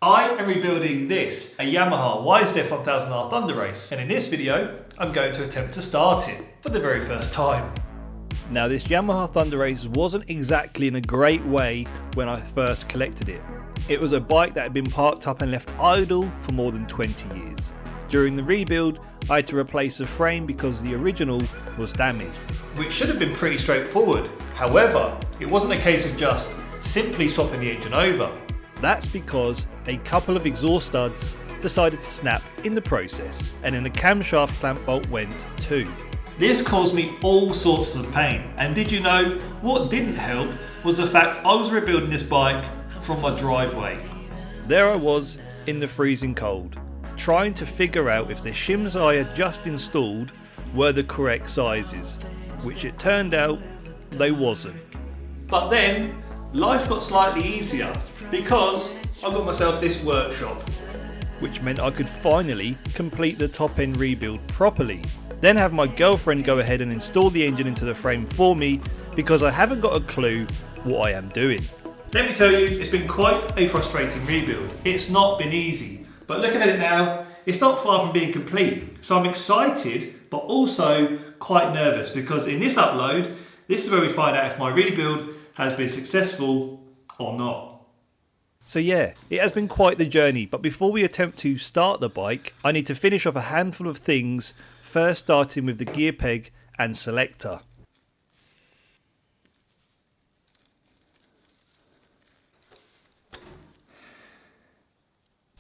I am rebuilding this, a Yamaha Yzf1000R Thunderace, and in this video I'm going to attempt to start it for the very first time. Now this Yamaha Thunderace wasn't exactly in a great way when I first collected it. It was a bike that had been parked up and left idle for more than 20 years. During the rebuild I had to replace the frame because the original was damaged, which should have been pretty straightforward. However, it wasn't a case of just simply swapping the engine over. That's because a couple of exhaust studs decided to snap in the process, and then the camshaft clamp bolt went too. This caused me all sorts of pain, and did you know what didn't help was the fact I was rebuilding this bike from my driveway. There I was in the freezing cold, trying to figure out if the shims I had just installed were the correct sizes, which it turned out they wasn't. But then life got slightly easier because I got myself this workshop, which meant I could finally complete the top end rebuild properly. Then have my girlfriend go ahead and install the engine into the frame for me because I haven't got a clue what I am doing. Let me tell you, it's been quite a frustrating rebuild. It's not been easy, but looking at it now, it's not far from being complete. So I'm excited, but also quite nervous because in this upload, this is where we find out if my rebuild has been successful or not. So yeah, it has been quite the journey, but before we attempt to start the bike, I need to finish off a handful of things, first starting with the gear peg and selector.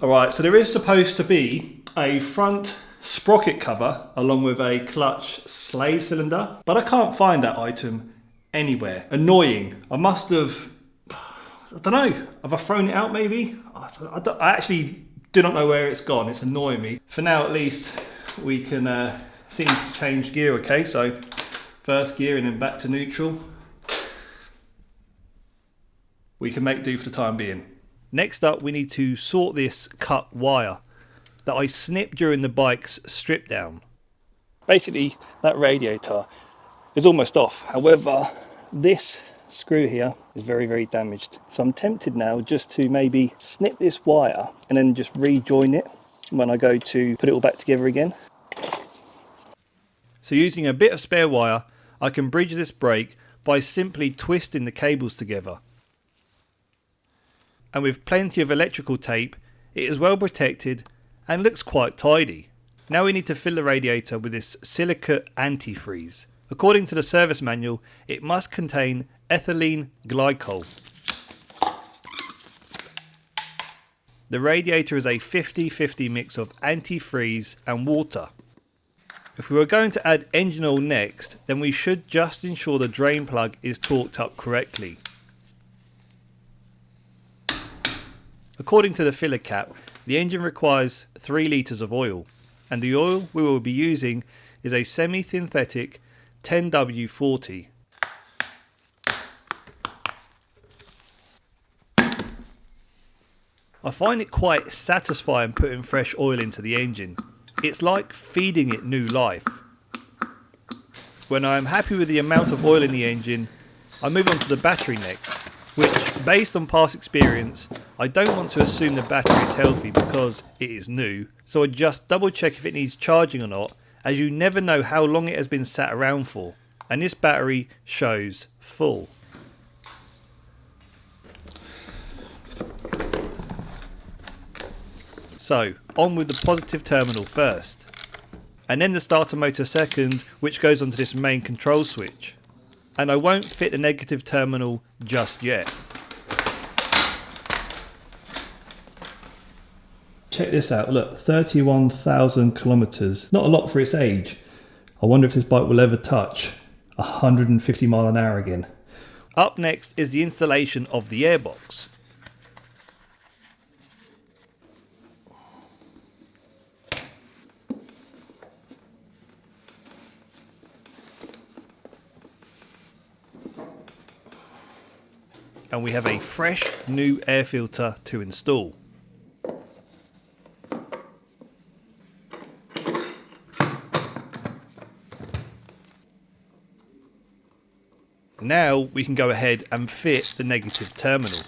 Alright, so there is supposed to be a front sprocket cover along with a clutch slave cylinder, but I can't find that item anywhere. Annoying. I must have, I don't know, have I thrown it out maybe? I actually do not know where it's gone. It's annoying me. For now at least we can seem to change gear. Okay, so first gear and then back to neutral. We can make do for the time being. Next up we need to sort this cut wire that I snipped during the bike's strip down. Basically that radiator is almost off. However, this screw here is very damaged. So I'm tempted now just to maybe snip this wire and then just rejoin it when I go to put it all back together again. So using a bit of spare wire, I can bridge this break by simply twisting the cables together. And with plenty of electrical tape, it is well protected and looks quite tidy. Now we need to fill the radiator with this silicate antifreeze. According to the service manual, it must contain ethylene glycol. The radiator is a 50-50 mix of antifreeze and water. If we were going to add engine oil next, then we should just ensure the drain plug is torqued up correctly. According to the filler cap, the engine requires 3 litres of oil, and the oil we will be using is a semi-synthetic 10W40. I find it quite satisfying putting fresh oil into the engine. It's like feeding it new life. When I am happy with the amount of oil in the engine, I move on to the battery next, which, based on past experience, I don't want to assume the battery is healthy because it is new, so I just double check if it needs charging or not, as you never know how long it has been sat around for, and this battery shows full. So on with the positive terminal first, and then the starter motor second, which goes onto this main control switch, and I won't fit the negative terminal just yet. Check this out, look, 31,000 kilometers, not a lot for its age. I wonder if this bike will ever touch 150 mile an hour again. Up next is the installation of the airbox. And we have a fresh new air filter to install. Now we can go ahead and fit the negative terminal.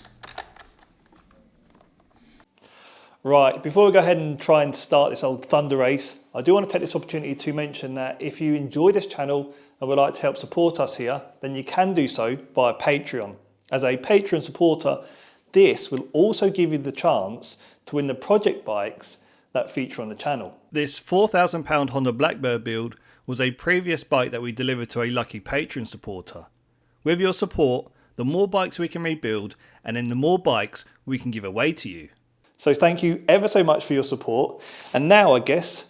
Right, before we go ahead and try and start this old Thunderace, I do want to take this opportunity to mention that if you enjoy this channel and would like to help support us here, then you can do so via Patreon. As a Patreon supporter, this will also give you the chance to win the project bikes that feature on the channel. This £4,000 Honda Blackbird build was a previous bike that we delivered to a lucky Patreon supporter. With your support, the more bikes we can rebuild, and then the more bikes we can give away to you. So thank you ever so much for your support. And now I guess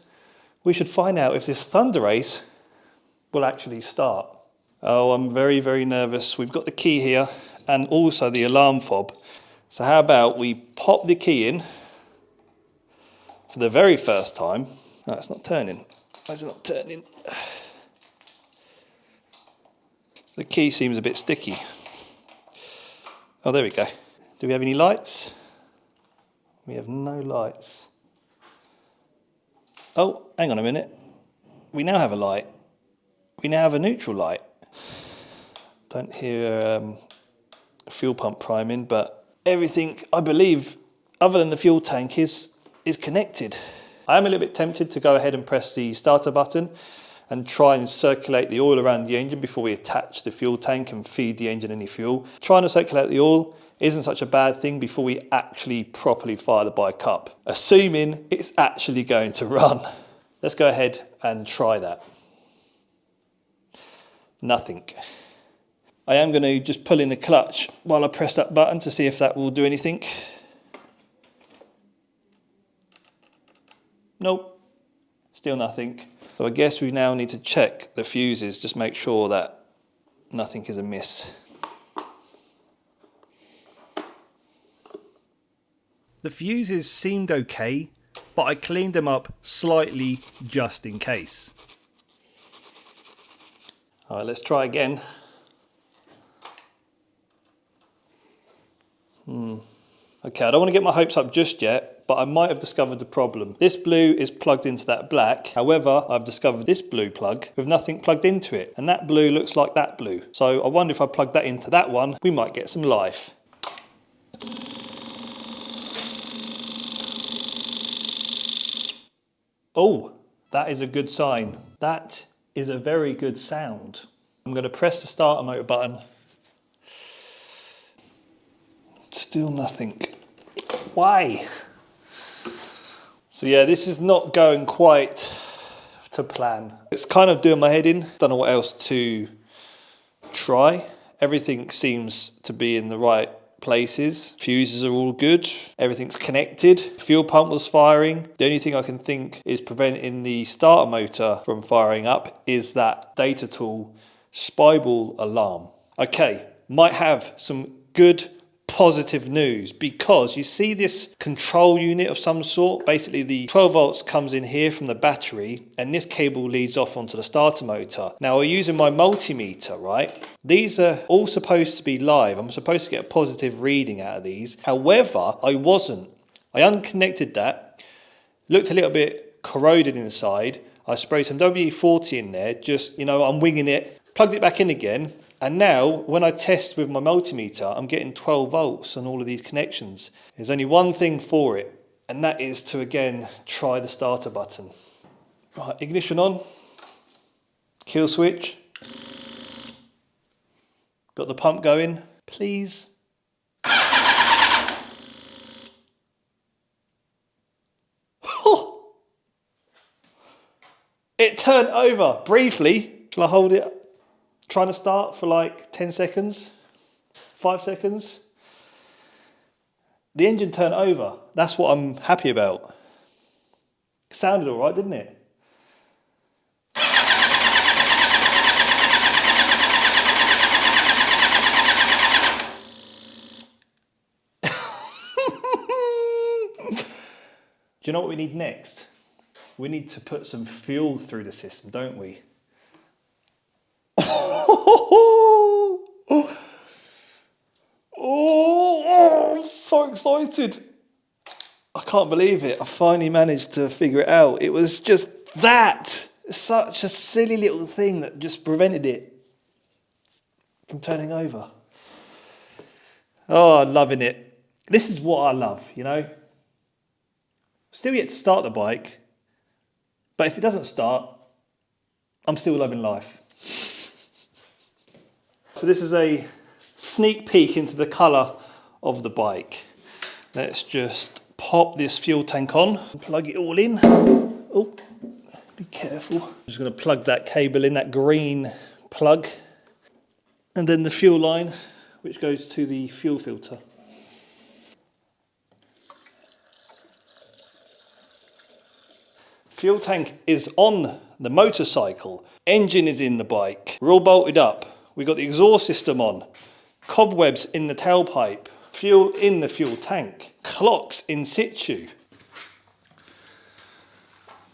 we should find out if this Thunderace will actually start. Oh, I'm very, very nervous. We've got the key here and also the alarm fob. So how about we pop the key in for the very first time. No, it's not turning. Why is it not turning? The key seems a bit sticky. Oh, there we go. Do we have any lights? We have no lights. Oh, hang on a minute. We now have a light. We now have a neutral light. Don't hear a fuel pump priming, but everything, I believe, other than the fuel tank is connected. I am a little bit tempted to go ahead and press the starter button and try and circulate the oil around the engine before we attach the fuel tank and feed the engine any fuel. Trying to circulate the oil isn't such a bad thing before we actually properly fire the bike up, assuming it's actually going to run. Let's go ahead and try that. Nothing. I am going to just pull in the clutch while I press that button to see if that will do anything. Nope, still nothing. So I guess we now need to check the fuses, just make sure that nothing is amiss. The fuses seemed okay, but I cleaned them up slightly just in case. All right, let's try again. Okay, I don't want to get my hopes up just yet, but I might have discovered the problem. This blue is plugged into that black. However, I've discovered this blue plug with nothing plugged into it, and that blue looks like that blue. So I wonder if I plug that into that one, we might get some life. Oh, that is a good sign. That is a very good sound. I'm going to press the starter motor button. Still nothing. Why? So yeah, this is not going quite to plan. It's kind of doing my head in. Don't know what else to try. Everything seems to be in the right places. Fuses are all good. Everything's connected. Fuel pump was firing. The only thing I can think is preventing the starter motor from firing up is that data tool spy ball alarm. Okay, might have some good positive news, because you see this control unit of some sort. Basically the 12 volts comes in here from the battery and this cable leads off onto the starter motor. Now we're using my multimeter, right? These are all supposed to be live. I'm supposed to get a positive reading out of these. However, I wasn't. I unconnected that, looked a little bit corroded inside. I sprayed some WD-40 in there, just, you know, I'm winging it, plugged it back in again. And now, when I test with my multimeter, I'm getting 12 volts on all of these connections. There's only one thing for it, and that is to, again, try the starter button. Right, ignition on. Kill switch. Got the pump going. Please. It turned over briefly. Can I hold it? Trying to start for like 10 seconds, 5 seconds. The engine turned over. That's what I'm happy about. It sounded all right, didn't it? Do you know what we need next? We need to put some fuel through the system, don't we? Oh, I'm so excited. I can't believe it. I finally managed to figure it out. It was just that. Such a silly little thing that just prevented it from turning over. Oh, I'm loving it. This is what I love, you know. Still yet to start the bike, but if it doesn't start, I'm still loving life. So this is a sneak peek into the colour of the bike. Let's just pop this fuel tank on, plug it all in. Oh, be careful. I'm just going to plug that cable in, that green plug, and then the fuel line, which goes to the fuel filter. Fuel tank is on the motorcycle. Engine is in the bike. We're all bolted up. We've got the exhaust system on. Cobwebs in the tailpipe. Fuel in the fuel tank. Clocks in situ.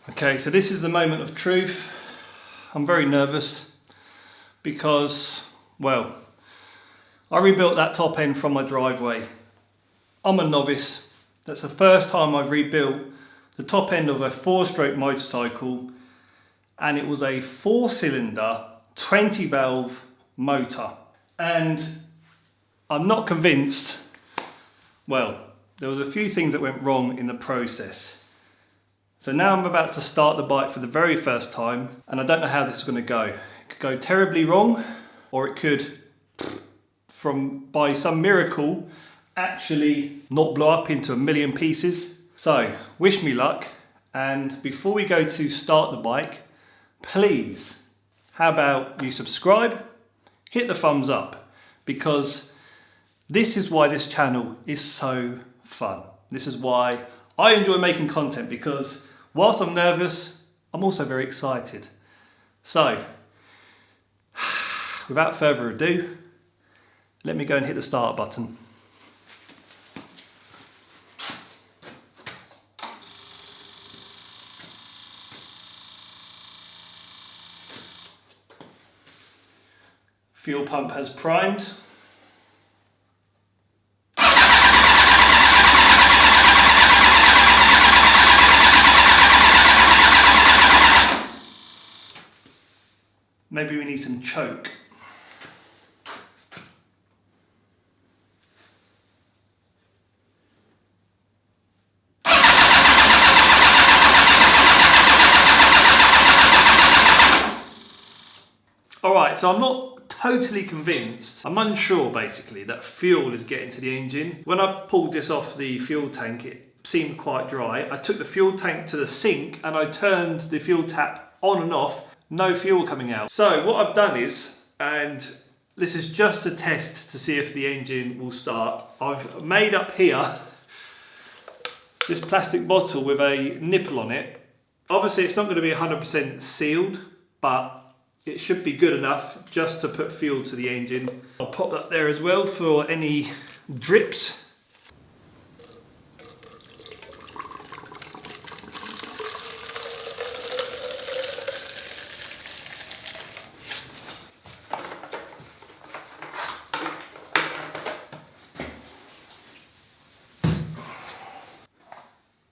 Okay, so this is the moment of truth. I'm very nervous because, well, I rebuilt that top end from my driveway. I'm a novice. That's the first time I've rebuilt the top end of a 4-stroke motorcycle, and it was a 4-cylinder 20 valve motor. And I'm not convinced, well, there was a few things that went wrong in the process. So now I'm about to start the bike for the very first time, and I don't know how this is going to go. It could go terribly wrong, or it could, by some miracle, actually not blow up into a million pieces. So, wish me luck, and before we go to start the bike, please, how about you subscribe, hit the thumbs up, because this is why this channel is so fun. This is why I enjoy making content, because whilst I'm nervous, I'm also very excited. So, without further ado, let me go and hit the start button. Fuel pump has primed. Maybe we need some choke. Alright, so I'm not totally convinced. I'm unsure basically that fuel is getting to the engine. When I pulled this off the fuel tank, it seemed quite dry. I took the fuel tank to the sink and I turned the fuel tap on and off, no fuel coming out. So what I've done is, and this is just a test to see if the engine will start, I've made up here this plastic bottle with a nipple on it. Obviously it's not going to be 100% sealed, but it should be good enough just to put fuel to the engine. I'll pop that there as well for any drips.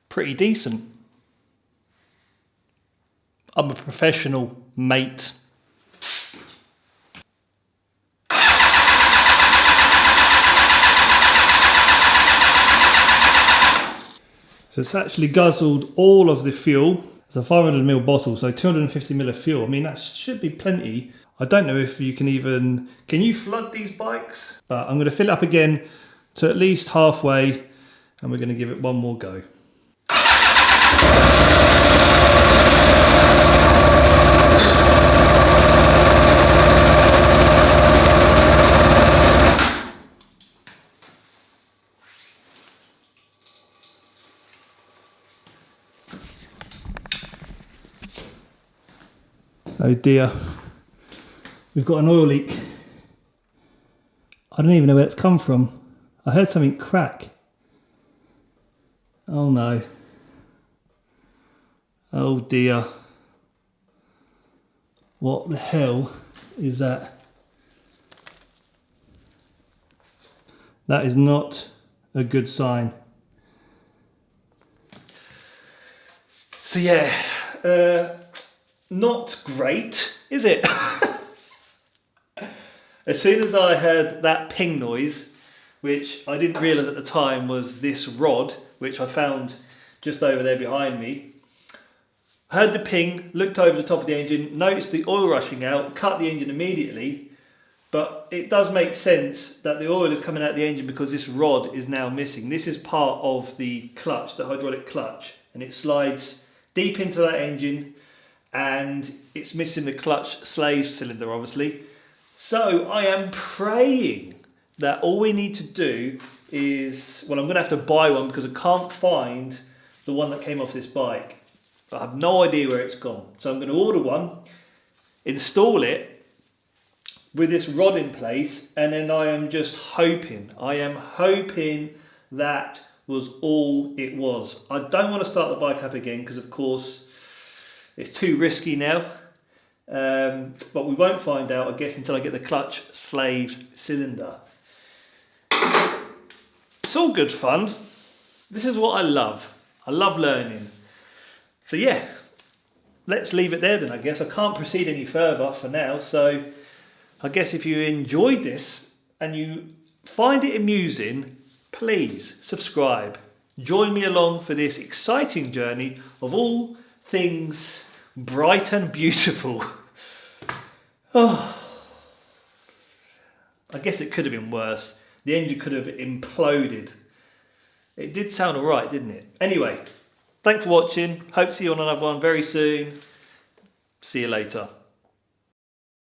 Pretty decent. I'm a professional, mate. So it's actually guzzled all of the fuel. It's a 500ml bottle, so 250ml of fuel. I mean, that should be plenty. I don't know if you can even, can you flood these bikes? But I'm going to fill it up again to at least halfway, and we're going to give it one more go. Oh dear, we've got an oil leak. I don't even know where it's come from. I heard something crack. Oh no. Oh dear. What the hell is that? That is not a good sign. So yeah, not great, is it? As soon as I heard that ping noise, which I didn't realise at the time was this rod, which I found just over there behind me. Heard the ping, looked over the top of the engine, noticed the oil rushing out, cut the engine immediately. But it does make sense that the oil is coming out of the engine because this rod is now missing. This is part of the clutch, the hydraulic clutch, and it slides deep into that engine and it's missing the clutch slave cylinder, obviously. So I am praying that all we need to do is, well, I'm going to have to buy one because I can't find the one that came off this bike. I have no idea where it's gone. So I'm going to order one, install it with this rod in place, and then I am hoping that was all it was. I don't want to start the bike up again because of course it's too risky now, but we won't find out, I guess, until I get the clutch slave cylinder. It's all good fun. This is what I love. I love learning. So yeah, let's leave it there then, I guess. I can't proceed any further for now, so I guess if you enjoyed this and you find it amusing, please subscribe. Join me along for this exciting journey of all things bright and beautiful. Oh, I guess it could have been worse. The engine could have imploded. It did sound alright, didn't it? Anyway, thanks for watching. Hope to see you on another one very soon. See you later.